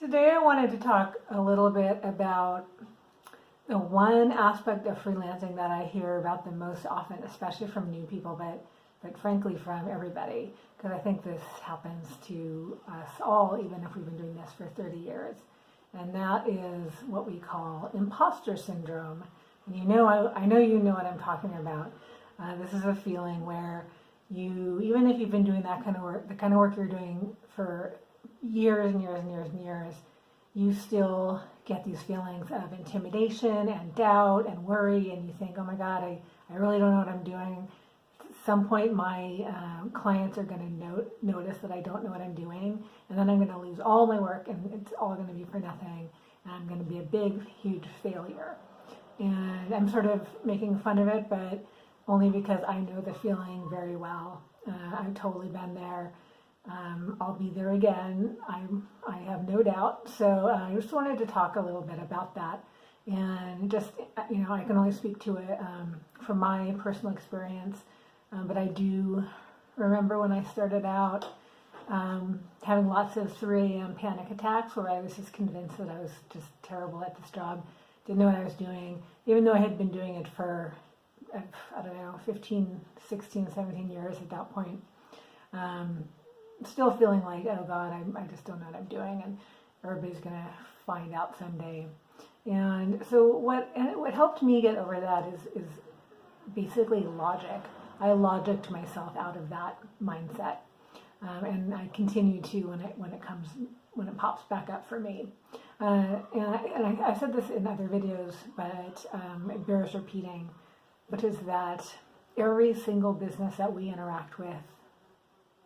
Today I wanted to talk a little bit about the one aspect of freelancing that I hear about the most often, especially from new people, but frankly from everybody, because I think this happens to us all, even if we've been doing this for 30 years. And that is what we call imposter syndrome. And I know you know what I'm talking about. This is a feeling where even if you've been doing that kind of work, the kind of work you're doing for years and years and years and years, you still get these feelings of intimidation and doubt and worry, and you think, oh my God, I really don't know what I'm doing. At some point my clients are going to notice that I don't know what I'm doing, and then I'm going to lose all my work and it's all going to be for nothing, and I'm going to be a big, huge failure. And I'm sort of making fun of it, but only because I know the feeling very well. I've totally been there. I'll be there again. I have no doubt. So I just wanted to talk a little bit about that, and just I can only speak to it from my personal experience, but I do remember when I started out having lots of 3 a.m. panic attacks where I was just convinced that I was just terrible at this job, didn't know what I was doing, even though I had been doing it for 15, 16, 17 years at that point. Still feeling like, oh God, I just don't know what I'm doing, and everybody's going to find out someday. And so what helped me get over that is basically logic. I logicked myself out of that mindset, and I continue to when it pops back up for me. And I've said this in other videos, but it bears repeating, which is that every single business that we interact with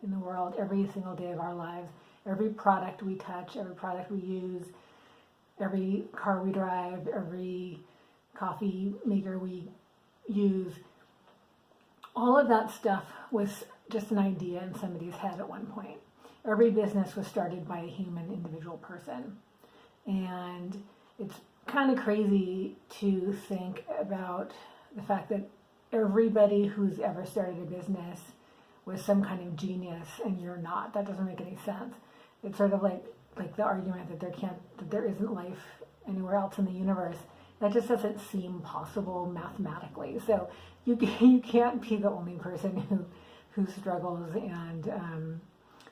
in the world, every single day of our lives, every product we touch, every product we use, every car we drive, every coffee maker we use, all of that stuff was just an idea in somebody's head at one point. Every business was started by a human individual person. And it's kind of crazy to think about the fact that everybody who's ever started a business was some kind of genius, and you're not. That doesn't make any sense. It's sort of like the argument that there isn't life anywhere else in the universe. That just doesn't seem possible mathematically. So you can't be the only person who struggles and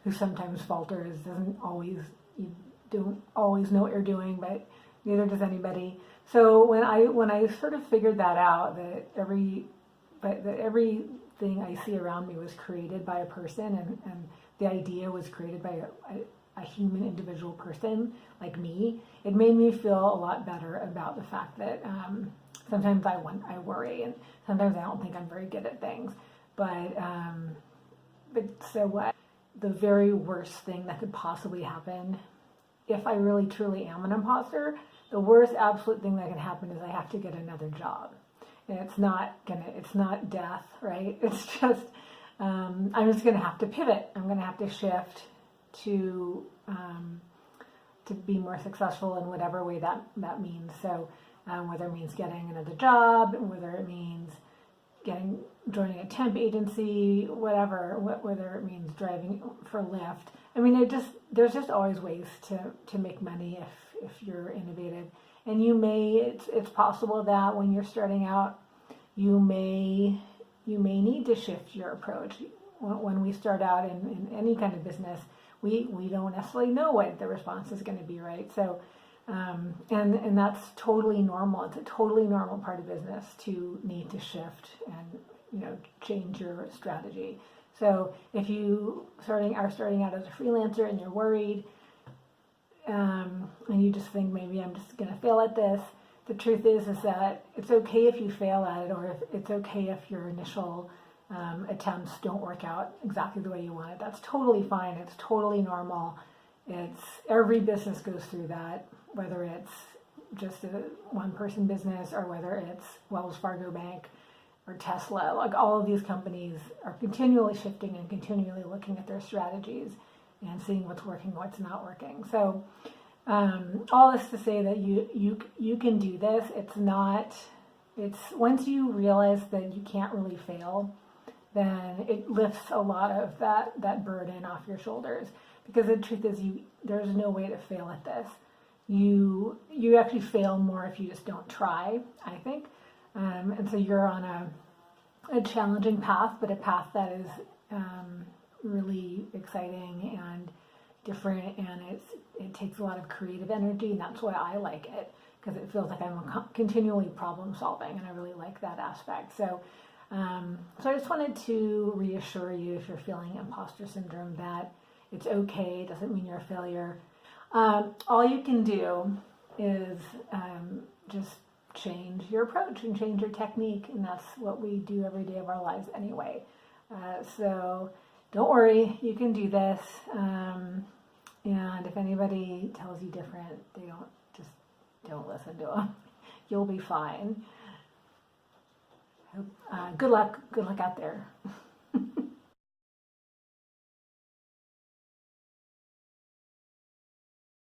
who sometimes falters. You don't always know what you're doing, but neither does anybody. So when I sort of figured that out, that everything I see around me was created by a person, and the idea was created by a human individual person like me, it made me feel a lot better about the fact that sometimes I worry, and sometimes I don't think I'm very good at things. But so what? The very worst thing that could possibly happen, if I really truly am an imposter, the worst absolute thing that can happen is I have to get another job. And it's not death, right? It's just, I'm just going to have to pivot. I'm going to have to shift to be more successful in whatever way that means. So whether it means getting another job, whether it means joining a temp agency, whatever, whether it means driving for Lyft. I mean, there's just always ways to make money if you're innovative. And it's possible that when you're starting out, you may need to shift your approach. When we start out in any kind of business, we don't necessarily know what the response is going to be, right? So, and that's totally normal. It's a totally normal part of business to need to shift and change your strategy. So if you are starting out as a freelancer and you're worried, and you just think maybe I'm just going to fail at this, the truth is that it's okay if you fail at it, or if it's okay if your initial attempts don't work out exactly the way you want it. That's totally fine. It's totally normal. Every business goes through that, whether it's just a one-person business or whether it's Wells Fargo Bank or Tesla. Like, all of these companies are continually shifting and continually looking at their strategies and seeing what's working, what's not working. So all this to say that you can do this. It's once you realize that you can't really fail, then it lifts a lot of that burden off your shoulders. because the truth is there's no way to fail at this. You actually fail more if you just don't try, I think. And so you're on a challenging path, but a path that is really exciting and different, and it takes a lot of creative energy, and that's why I like it, because it feels like I'm continually problem solving, and I really like that aspect. So I just wanted to reassure you, if you're feeling imposter syndrome, that it's okay. It doesn't mean you're a failure. All you can do is just change your approach and change your technique, and that's what we do every day of our lives anyway. So don't worry, you can do this. And if anybody tells you different, don't listen to them. You'll be fine. Good luck out there.